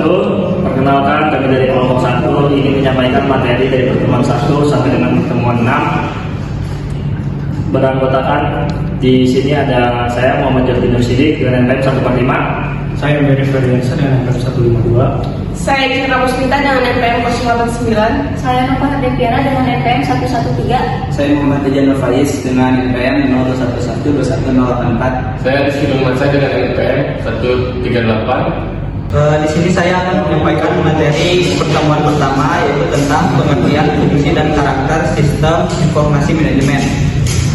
wabarakatuh. Perkenalkan, kami dari kelompok 1 ingin menyampaikan materi dari pertemuan 1 sampai dengan pertemuan 6. Beranggotakan di sini ada saya Muhammad Jafri Nur Sidik dengan NPM 145. Saya Mary Ferdiansa dengan NPM 152. Saya Cira Musmita dengan NPM 089. Saya Nova Hardeviana dengan NPM 113. Saya Muhammad Tejan Faiz dengan NPM 02112184. Saya Rizky Nurmansyah dengan NPM 138. Di sini saya akan menyampaikan materi pertemuan pertama, yaitu tentang pengertian fungsi dan karakter sistem informasi manajemen.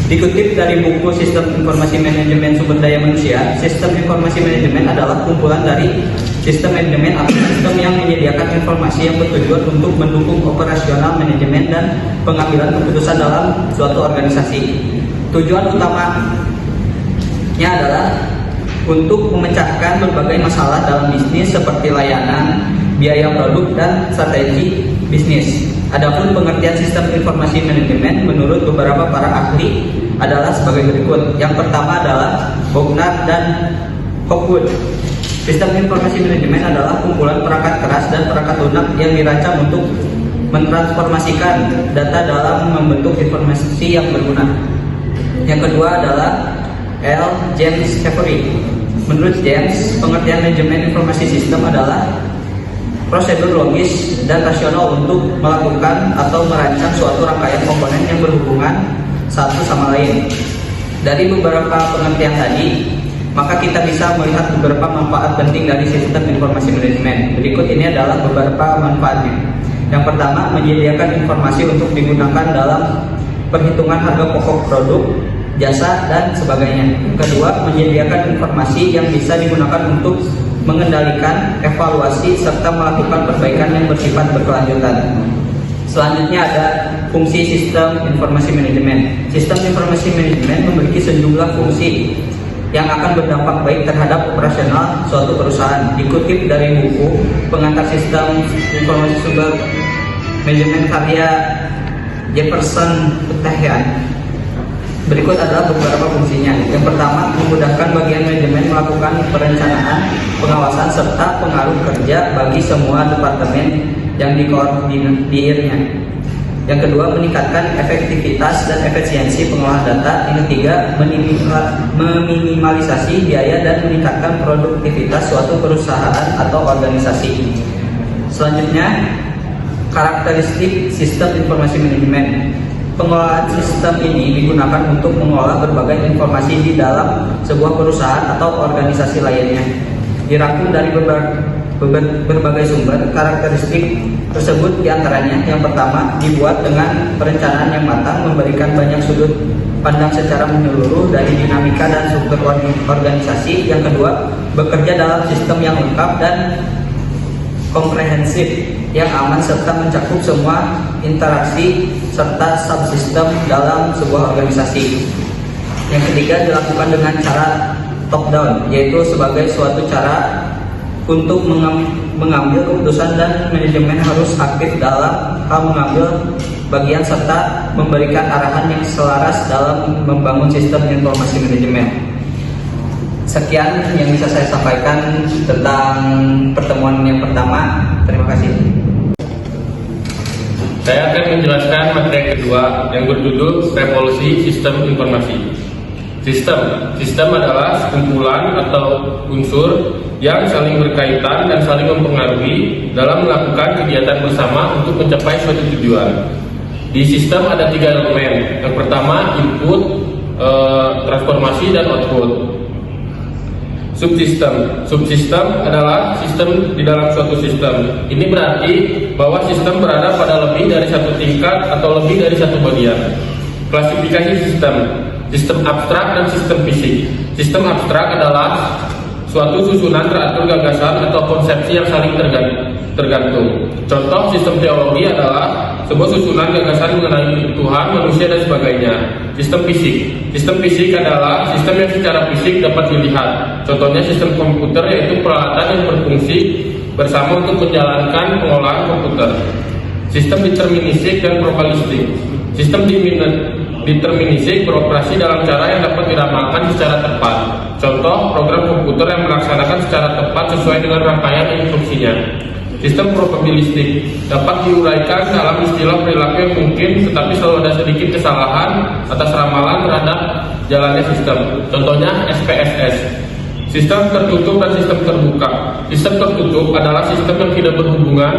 Dikutip dari buku Sistem Informasi Manajemen Sumber Daya Manusia, sistem informasi manajemen adalah kumpulan dari sistem manajemen atau sistem yang menyediakan informasi yang bertujuan untuk mendukung operasional manajemen dan pengambilan keputusan dalam suatu organisasi. Tujuan utamanya adalah untuk memecahkan berbagai masalah dalam bisnis seperti layanan, biaya produk, dan strategi bisnis. Adapun pengertian sistem informasi manajemen menurut beberapa para ahli adalah sebagai berikut. Yang pertama adalah Bognar dan Hopwood. Sistem informasi manajemen adalah kumpulan perangkat keras dan perangkat lunak yang dirancang untuk mentransformasikan data dalam membentuk informasi yang berguna. Yang kedua adalah L. James Avery. Menurut James, pengertian manajemen informasi sistem adalah prosedur logis dan rasional untuk melakukan atau merancang suatu rangkaian komponen yang berhubungan satu sama lain. Dari beberapa pengertian tadi, maka kita bisa melihat beberapa manfaat penting dari sistem informasi manajemen. Berikut ini adalah beberapa manfaatnya. Yang pertama, menyediakan informasi untuk digunakan dalam perhitungan harga pokok produk, jasa, dan sebagainya. Yang kedua, menyediakan informasi yang bisa digunakan untuk mengendalikan evaluasi serta melakukan perbaikan yang bersifat berkelanjutan. Selanjutnya ada fungsi sistem informasi manajemen. Sistem informasi manajemen memiliki sejumlah fungsi yang akan berdampak baik terhadap operasional suatu perusahaan. Dikutip dari buku Pengantar Sistem Informasi Sumber Manajemen karya Jefferson Petahian, berikut adalah beberapa fungsinya. Yang pertama, memudahkan bagian manajemen melakukan perencanaan, pengawasan, serta pengaruh kerja bagi semua departemen yang dikoordinirnya. Yang kedua, meningkatkan efektivitas dan efisiensi pengolahan data. Yang ketiga, meminimalisasi biaya dan meningkatkan produktivitas suatu perusahaan atau organisasi. Selanjutnya, karakteristik sistem informasi manajemen. Pengelolaan sistem ini digunakan untuk mengolah berbagai informasi di dalam sebuah perusahaan atau organisasi lainnya. Dirangkum dari berbagai sumber. Karakteristik tersebut diantaranya: yang pertama, dibuat dengan perencanaan yang matang, memberikan banyak sudut pandang secara menyeluruh dari dinamika dan struktur organisasi. Yang kedua, bekerja dalam sistem yang lengkap dan komprehensif, yang aman serta mencakup semua interaksi serta subsistem dalam sebuah organisasi. Yang ketiga, dilakukan dengan cara top down, yaitu sebagai suatu cara untuk mengambil keputusan, dan manajemen harus aktif dalam hal mengambil bagian serta memberikan arahan yang selaras dalam membangun sistem informasi manajemen. Sekian yang bisa saya sampaikan tentang pertemuan yang pertama. Terima kasih. Saya akan menjelaskan materi kedua yang berjudul Revolusi Sistem Informasi. Sistem adalah sekumpulan atau unsur yang saling berkaitan dan saling mempengaruhi dalam melakukan kegiatan bersama untuk mencapai suatu tujuan. Di sistem ada 3 elemen. Yang pertama, input, transformasi, dan output. Subsistem adalah sistem di dalam suatu sistem. Ini berarti bahwa sistem berada pada lebih dari satu tingkat atau lebih dari satu bagian. Klasifikasi sistem abstrak dan sistem fisik. Sistem abstrak adalah suatu susunan teratur gagasan atau konsepsi yang saling tergantung. Contoh sistem teologi adalah sebuah susunan gagasan mengenai Tuhan, manusia, dan sebagainya. Sistem fisik adalah sistem yang secara fisik dapat dilihat. Contohnya sistem komputer, yaitu peralatan yang berfungsi bersama untuk menjalankan pengolahan komputer. Sistem deterministik dan probabilistik. Sistem deterministik beroperasi dalam cara yang dapat diramalkan secara tepat. Contoh, program komputer yang melaksanakan secara tepat sesuai dengan rangkaian instruksinya. Sistem probabilistik dapat diuraikan dalam istilah perilaku yang mungkin, tetapi selalu ada sedikit kesalahan atas ramalan terhadap jalannya sistem. Contohnya SPSS. Sistem tertutup dan sistem terbuka. Sistem tertutup adalah sistem yang tidak berhubungan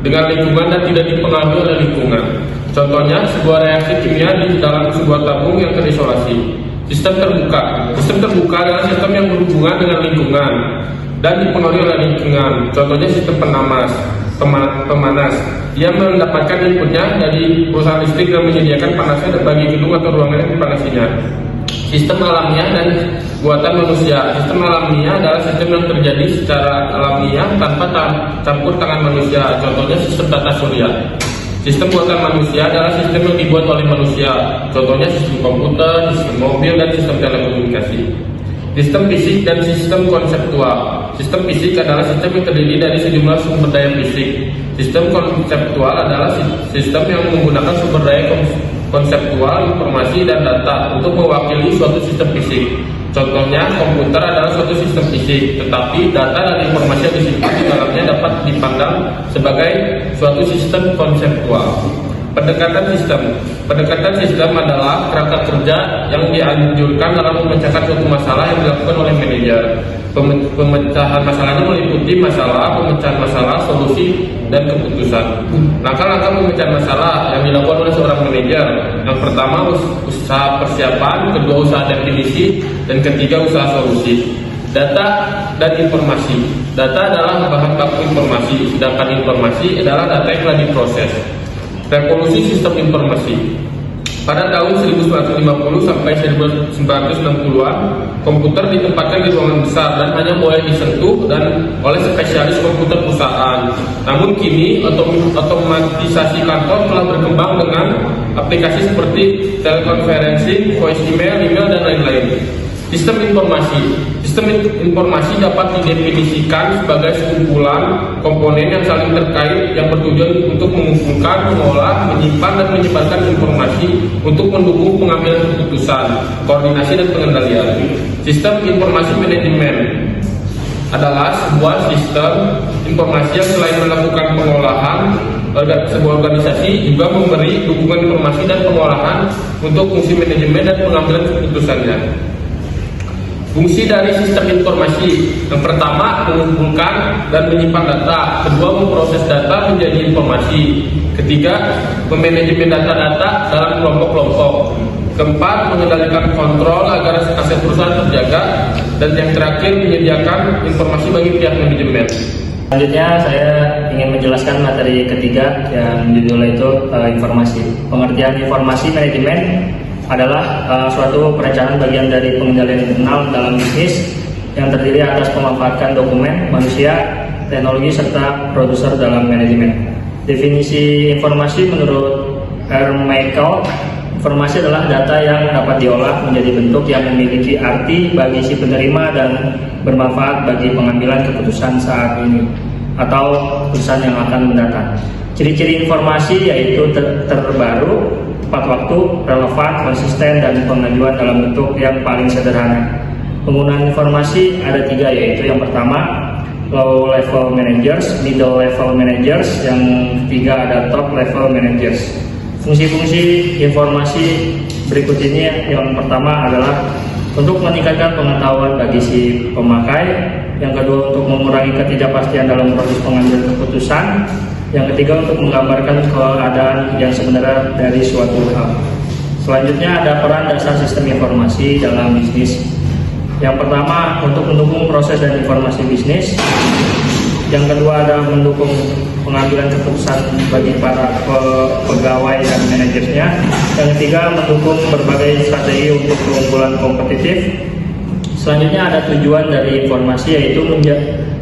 dengan lingkungan dan tidak dipengaruhi oleh lingkungan. Contohnya, sebuah reaksi kimia di dalam sebuah tabung yang terisolasi. Sistem terbuka. Sistem terbuka adalah sistem yang berhubungan dengan lingkungan dan dipengaruhi oleh lingkungan. Contohnya sistem pemanas. Ia mendapatkan inputnya dari perusahaan listrik dan menyediakan panasnya bagi gedung atau ruangan yang dipanasinya. Sistem alamiah dan buatan manusia. Sistem alamiah adalah sistem yang terjadi secara alamiah tanpa campur tangan manusia. Contohnya sistem tata surya. Sistem buatan manusia adalah sistem yang dibuat oleh manusia. Contohnya sistem komputer, sistem mobil, dan sistem telekomunikasi. Sistem fisik dan sistem konseptual. Sistem fisik adalah sistem yang terdiri dari sejumlah sumber daya fisik. Sistem konseptual adalah sistem yang menggunakan sumber daya konseptual, informasi, dan data untuk mewakili suatu sistem fisik. Contohnya, komputer adalah suatu sistem fisik, tetapi data dan informasi yang disimpan di dalamnya dapat dipandang sebagai suatu sistem konseptual. Pendekatan sistem adalah kerangka kerja yang dianjurkan dalam memecahkan suatu masalah yang dilakukan oleh manajer. Pemecahan masalahnya meliputi masalah, pemecahan masalah, solusi, dan keputusan. Langkah-langkah pemecahan masalah yang dilakukan oleh seorang manajer. Yang pertama, usaha persiapan, kedua usaha definisi, dan ketiga usaha solusi. Data dan informasi. Data adalah bahan baku informasi, sedangkan informasi adalah data yang telah diproses. Revolusi sistem informasi. Pada tahun 1950 sampai 1960-an, komputer ditempatkan di ruangan besar dan hanya boleh disentuh dan oleh spesialis komputer perusahaan. Namun kini otomatisasi kantor telah berkembang dengan aplikasi seperti teleconferencing, voice email, dan lain-lain. Sistem informasi dapat didefinisikan sebagai sekumpulan komponen yang saling terkait yang bertujuan untuk mengumpulkan, mengolah, menyimpan, dan menyebarkan informasi untuk mendukung pengambilan keputusan, koordinasi, dan pengendalian. Sistem informasi manajemen adalah sebuah sistem informasi yang selain melakukan pengolahan, sebuah organisasi juga memberi dukungan informasi dan pengolahan untuk fungsi manajemen dan pengambilan keputusannya. Fungsi dari sistem informasi, yang pertama mengumpulkan dan menyimpan data, kedua memproses data menjadi informasi, ketiga memanajemen data-data dalam kelompok-kelompok, keempat mengendalikan kontrol agar aset perusahaan terjaga, dan yang terakhir menyediakan informasi bagi pihak manajemen. Selanjutnya saya ingin menjelaskan materi ketiga yang judulnya itu informasi. Pengertian informasi manajemen adalah suatu perencanaan bagian dari pengendalian internal dalam bisnis yang terdiri atas pemanfaatan dokumen, manusia, teknologi, serta produser dalam manajemen. Definisi informasi menurut R. Michael, informasi adalah data yang dapat diolah menjadi bentuk yang memiliki arti bagi si penerima dan bermanfaat bagi pengambilan keputusan saat ini atau keputusan yang akan mendatang. Ciri-ciri informasi yaitu terbaru, tepat waktu, relevan, konsisten, dan pengajuan dalam bentuk yang paling sederhana. Penggunaan informasi ada tiga, yaitu yang pertama low level managers, middle level managers, yang ketiga ada top level managers. Fungsi-fungsi informasi berikut ini, yang pertama adalah untuk meningkatkan pengetahuan bagi si pemakai, yang kedua untuk mengurangi ketidakpastian dalam proses pengambilan keputusan, yang ketiga untuk menggambarkan keadaan yang sebenarnya dari suatu hal. Selanjutnya ada peran dasar sistem informasi dalam bisnis. Yang pertama untuk mendukung proses dan informasi bisnis. Yang kedua adalah mendukung pengambilan keputusan bagi para pegawai dan manajernya. Yang ketiga mendukung berbagai strategi untuk keunggulan kompetitif. Selanjutnya ada tujuan dari informasi, yaitu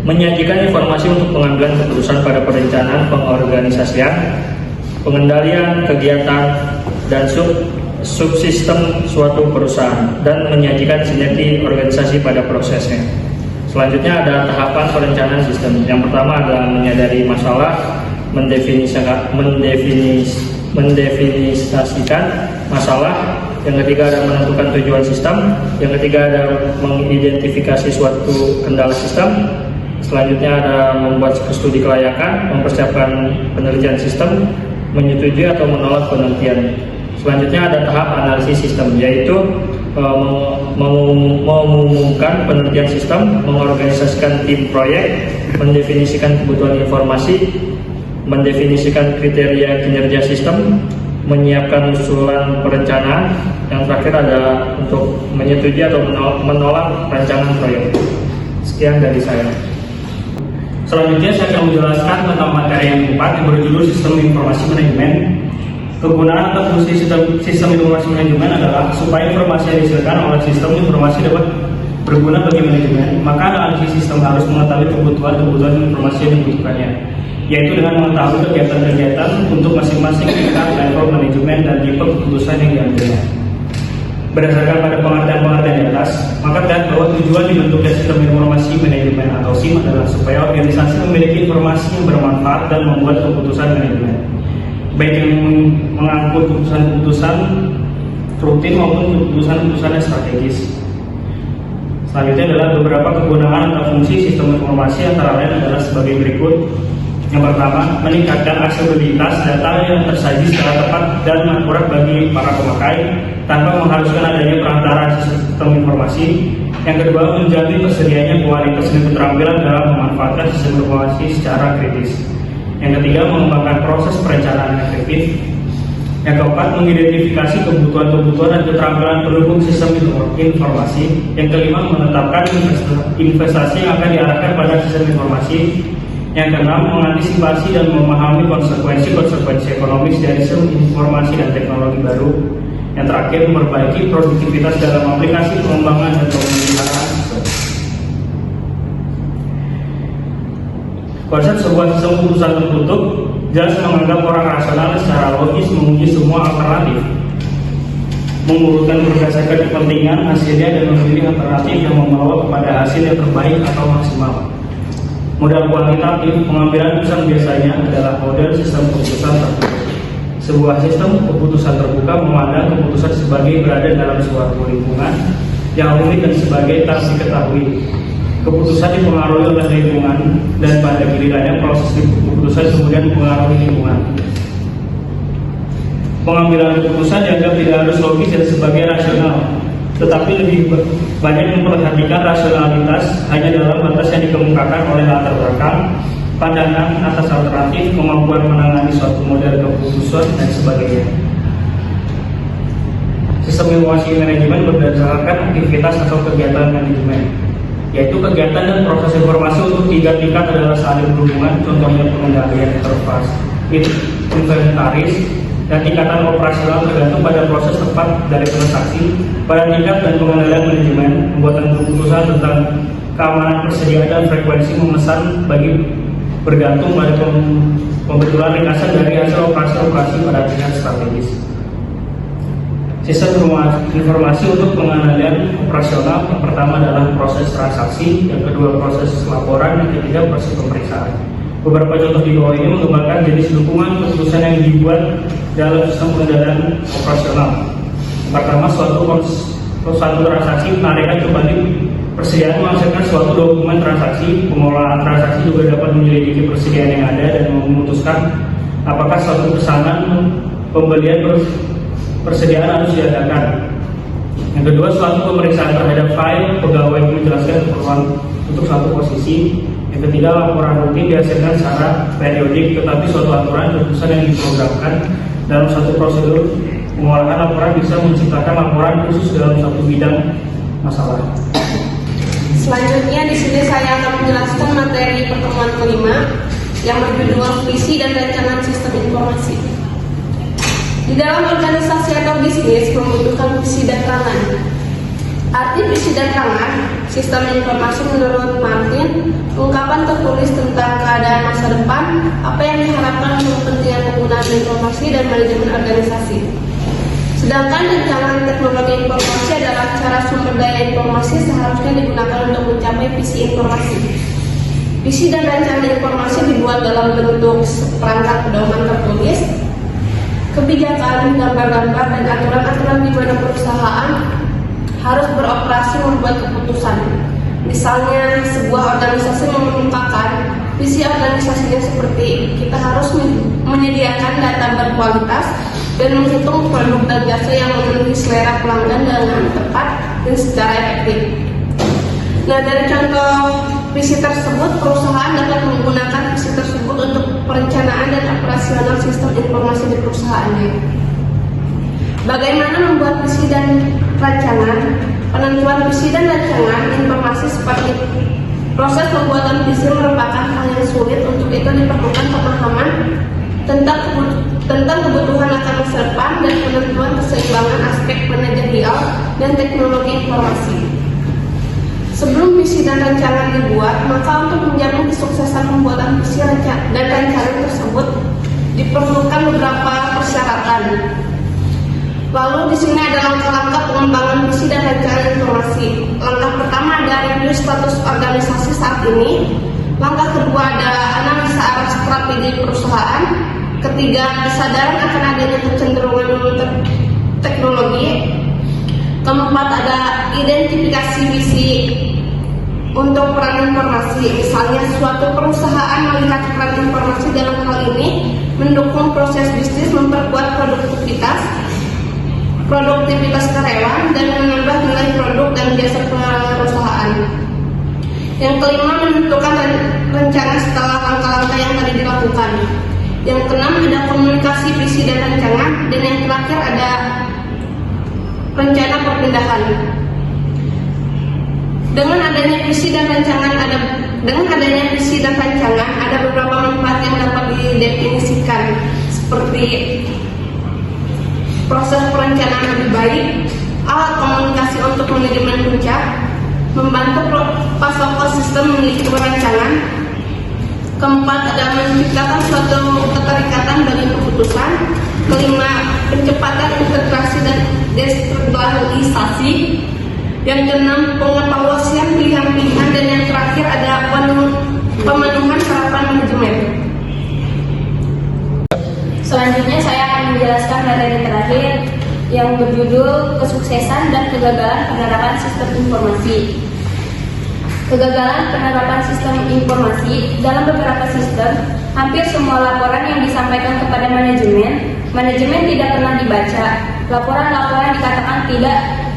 menyajikan informasi untuk pengambilan keputusan pada perencanaan, pengorganisasian, pengendalian kegiatan, dan subsistem suatu perusahaan, dan menyajikan sinergi organisasi pada prosesnya. Selanjutnya ada tahapan perencanaan sistem. Yang pertama adalah menyadari masalah, mendefinisikan masalah, yang ketiga ada menentukan tujuan sistem, yang ketiga ada mengidentifikasi suatu kendala sistem, selanjutnya ada membuat studi kelayakan, mempersiapkan penelitian sistem, menyetujui atau menolak penelitian. Selanjutnya ada tahap analisis sistem, yaitu mengumumkan penelitian sistem, mengorganisasikan tim proyek, mendefinisikan kebutuhan informasi, mendefinisikan kriteria kinerja sistem, menyiapkan usulan perencanaan, yang terakhir ada untuk menyetujui atau menolak rancangan proyek. Sekian dari saya. Selanjutnya saya akan menjelaskan tentang materi yang keempat yang berjudul Sistem Informasi Manajemen. Kegunaan atau fungsi sistem informasi manajemen adalah supaya informasi yang dihasilkan oleh sistem informasi dapat berguna bagi manajemen, maka analisis sistem harus mengetahui kebutuhan informasi yang dibutuhkannya, yaitu dengan mengetahui kegiatan-kegiatan untuk masing-masing tingkat level manajemen dan tipe keputusan yang diambilnya. Berdasarkan pada pengertian-pengertian di atas, maka terlihat bahwa tujuan dibentuknya sistem informasi manajemen atau SIM adalah supaya organisasi memiliki informasi yang bermanfaat dan membuat keputusan manajemen, baik yang mengangkut keputusan-keputusan rutin maupun keputusan-keputusan yang strategis. Selanjutnya adalah beberapa kegunaan atau fungsi sistem informasi, antara lain adalah sebagai berikut. Yang pertama, meningkatkan aksesibilitas data yang tersaji secara tepat dan akurat bagi para pemakai tanpa mengharuskan adanya perantara sistem informasi. Yang kedua, menjamin tersedianya kualitas dan keterampilan dalam memanfaatkan sistem informasi secara kritis. Yang ketiga, mengembangkan proses perencanaan yang efektif. Yang keempat, mengidentifikasi kebutuhan-kebutuhan dan keterampilan pendukung sistem informasi. Yang kelima, menetapkan investasi yang akan diarahkan pada sistem informasi. Yang keenam, mengantisipasi dan memahami konsekuensi ekonomis dari sistem informasi dan teknologi baru. Yang terakhir, memperbaiki produktivitas dalam aplikasi pengembangan dan pemeliharaan sistem. Konsep sebuah sistem keputusan tertutup jelas menganggap orang rasional secara logis menguji semua alternatif, mengurutkan berdasarkan kepentingan hasilnya dan memilih alternatif yang membawa kepada hasil yang terbaik atau maksimal. Model kuantitatif pengambilan keputusan biasanya adalah model sistem keputusan tertutup. Sebuah sistem keputusan terbuka memandang keputusan sebagai berada dalam suatu lingkungan yang unik dan sebagai tak diketahui. Keputusan dipengaruhi oleh lingkungan dan pada gilirannya proses keputusan kemudian mempengaruhi lingkungan. Pengambilan keputusan dianggap tidak harus logis dan sebagai rasional, tetapi lebih banyak memperhatikan rasionalitas hanya dalam batas yang dikemukakan oleh latar belakang, pandangan atas alternatif, kemampuan menangani suatu model keputusan, dan sebagainya. Sistem informasi manajemen berdasarkan aktivitas atau kegiatan manajemen, yaitu kegiatan dan proses informasi untuk 3 tingkat adalah saling berhubungan, contohnya pengendalian inventaris, dan tingkatan operasional tergantung pada proses tepat dari transaksi. Pada tingkat dan pengendalian manajemen, pembuatan keputusan tentang keamanan persediaan dan frekuensi memesan bagi bergantung pada pembetulan ringkasan dari hasil operasi pada tingkat strategis. Sistem informasi untuk pengendalian operasional, yang pertama adalah proses transaksi, yang kedua proses laporan, yang ketiga proses pemeriksaan. Beberapa contoh di bawah ini menggambarkan jenis dukungan keputusan yang dibuat dalam sistem pengendalian operasional. Pertama, suatu transaksi menarikkan kembali persediaan menghasilkan suatu dokumen transaksi. Pengelolaan transaksi juga dapat menyelidiki persediaan yang ada dan memutuskan apakah suatu pesanan pembelian persediaan harus diadakan. Yang kedua, suatu pemeriksaan terhadap file pegawai menjelaskan keperluan untuk suatu posisi. Yang ketiga, laporan rutin dihasilkan secara periodik, tetapi suatu aturan keputusan yang diprogramkan dalam satu prosedur pengolahan laporan bisa menciptakan laporan khusus dalam satu bidang masalah. Selanjutnya di sini saya akan menjelaskan materi pertemuan kelima yang berjudul visi dan rancangan sistem informasi. Di dalam organisasi atau bisnis membutuhkan visi dan rancangan. Arti visi dan rancangan sistem informasi menurut Martin, ungkapan tertulis tentang keadaan masa depan, apa yang diharapkan untuk kepentingan penggunaan informasi dan manajemen organisasi. Sedangkan rancangan teknologi informasi adalah cara sumber daya informasi seharusnya digunakan untuk mencapai visi informasi. Visi dan rancangan informasi dibuat dalam bentuk perangkat pedoman tertulis. kebijakan, gambar-gambar, dan aturan-aturan di mana perusahaan harus beroperasi membuat keputusan. Misalnya, sebuah organisasi mengungkapkan visi organisasinya seperti kita harus menyediakan data berkualitas dan menghitung produk dan jasa yang memenuhi selera pelanggan dengan tepat dan secara efektif. Nah, dari contoh visi tersebut, perusahaan dapat menggunakan visi tersebut untuk perencanaan dan operasional sistem informasi di perusahaannya. Bagaimana membuat visi dan rancangan? Penentuan visi dan rancangan informasi seperti proses pembuatan visi merupakan hal yang sulit. Untuk itu diperlukan pemahaman tentang kebutuhan akan masa depan dan penentuan keseimbangan aspek manajerial dan teknologi informasi. Sebelum visi dan rancangan dibuat, maka untuk menjamin kesuksesan pembuatan visi dan rancangan tersebut diperlukan beberapa persyaratan. Lalu di sini ada langkah-langkah pengembangan visi dan rancangan informasi. Langkah pertama ada review status organisasi saat ini. Langkah kedua ada analisa arah strategi perusahaan. Ketiga, kesadaran akan adanya kecenderungan teknologi. Keempat, ada identifikasi visi untuk peran informasi. Misalnya, suatu perusahaan melihat peran informasi dalam hal ini mendukung proses bisnis, memperkuat produktivitas karyawan, dan menambah nilai produk dan jasa perusahaan. Yang kelima, menentukan rencana setelah langkah-langkah yang tadi dilakukan. Yang keenam, ada komunikasi visi dan rancangan. Dan yang terakhir ada rencana perpindahan. Dengan adanya visi dan rancangan ada beberapa manfaat yang dapat didefinisikan, seperti proses perencanaan lebih baik, alat komunikasi untuk manajemen puncak, membantu pasokan sistem memiliki perancangan. Keempat, ada menciptakan suatu keterikatan bagi keputusan. Kelima, penciptaan integrasi dan desentralisasi. Yang keenam, pengevaluasian pilihan-pilihan. Dan yang terakhir ada pemenuhan harapan manajemen. Selanjutnya saya akan menjelaskan materi terakhir yang berjudul kesuksesan dan kegagalan penerapan sistem informasi. Kegagalan penerapan sistem informasi dalam beberapa sistem, hampir semua laporan yang disampaikan kepada manajemen tidak pernah dibaca. Laporan-laporan dikatakan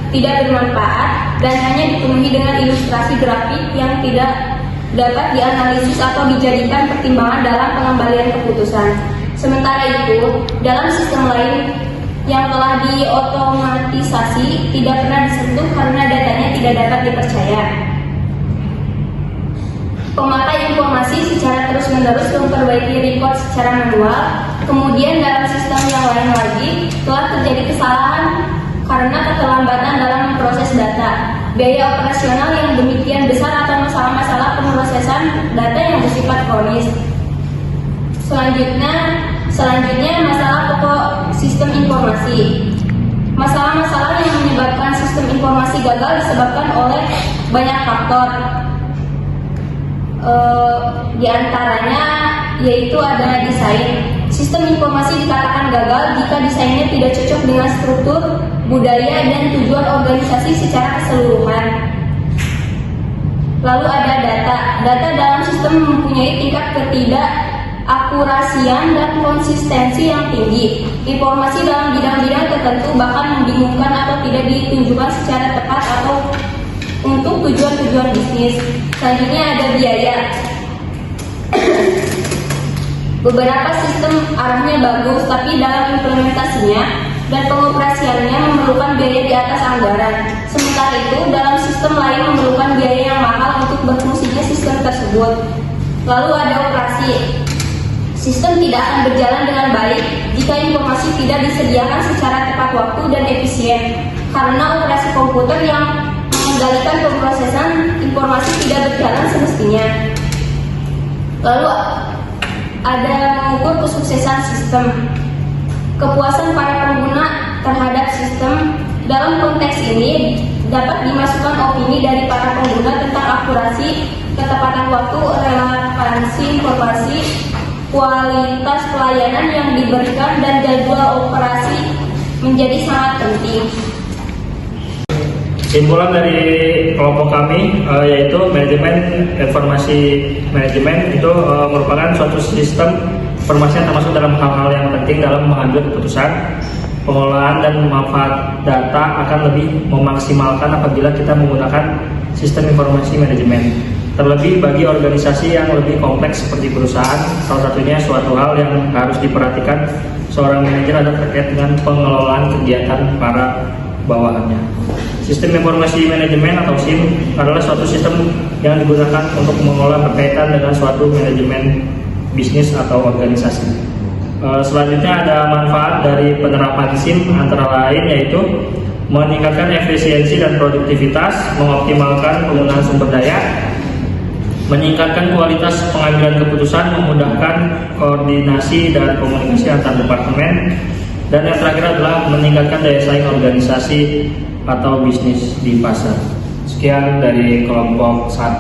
tidak bermanfaat dan hanya dipenuhi dengan ilustrasi grafik yang tidak dapat dianalisis atau dijadikan pertimbangan dalam pengembalian keputusan. Sementara itu, dalam sistem lain yang telah diotomatisasi tidak pernah disentuh karena datanya tidak dapat dipercaya. Pemakai informasi secara terus-menerus memperbaiki record secara manual. Kemudian dalam sistem yang lain lagi telah terjadi kesalahan karena keterlambatan dalam memproses data, biaya operasional yang demikian besar atau masalah-masalah pemrosesan data yang bersifat kronis. Selanjutnya masalah pokok sistem informasi. Masalah-masalah yang menyebabkan sistem informasi gagal disebabkan oleh banyak faktor. Di antaranya yaitu ada desain. Sistem informasi dikatakan gagal jika desainnya tidak cocok dengan struktur, budaya, dan tujuan organisasi secara keseluruhan. Lalu ada data. Data dalam sistem mempunyai tingkat ketidakakurasian dan konsistensi yang tinggi. Informasi dalam bidang-bidang tertentu bahkan membingungkan atau tidak ditunjukkan secara tepat atau untuk tujuan-tujuan bisnis. Selanjutnya ada biaya. Beberapa sistem arahnya bagus, tapi dalam implementasinya dan pengoperasiannya memerlukan biaya di atas anggaran. Sementara itu, dalam sistem lain memerlukan biaya yang mahal untuk berfungsinya sistem tersebut. Lalu ada operasi. Sistem tidak akan berjalan dengan baik jika informasi tidak disediakan secara tepat waktu dan efisien, karena operasi komputer yang mengendalikan pemrosesan informasi tidak berjalan semestinya. Lalu ada mengukur kesuksesan sistem. Kepuasan para pengguna terhadap sistem. Dalam konteks ini dapat dimasukkan opini dari para pengguna tentang akurasi, ketepatan waktu, relevansi informasi, kualitas pelayanan yang diberikan, dan jadwal operasi menjadi sangat penting. Kesimpulan dari kelompok kami yaitu manajemen informasi manajemen itu merupakan suatu sistem informasi yang termasuk dalam hal-hal yang penting dalam mengambil keputusan. Pengelolaan dan manfaat data akan lebih memaksimalkan apabila kita menggunakan sistem informasi manajemen. Terlebih bagi organisasi yang lebih kompleks seperti perusahaan, salah satunya suatu hal yang harus diperhatikan seorang manajer adalah terkait dengan pengelolaan kegiatan para bawahannya. Sistem informasi manajemen atau SIM adalah suatu sistem yang digunakan untuk mengelola berkaitan dengan suatu manajemen bisnis atau organisasi. Selanjutnya ada manfaat dari penerapan SIM antara lain yaitu meningkatkan efisiensi dan produktivitas, mengoptimalkan penggunaan sumber daya, meningkatkan kualitas pengambilan keputusan, memudahkan koordinasi dan komunikasi antar departemen, dan yang terakhir adalah meningkatkan daya saing organisasi atau bisnis di pasar. Sekian dari kelompok 1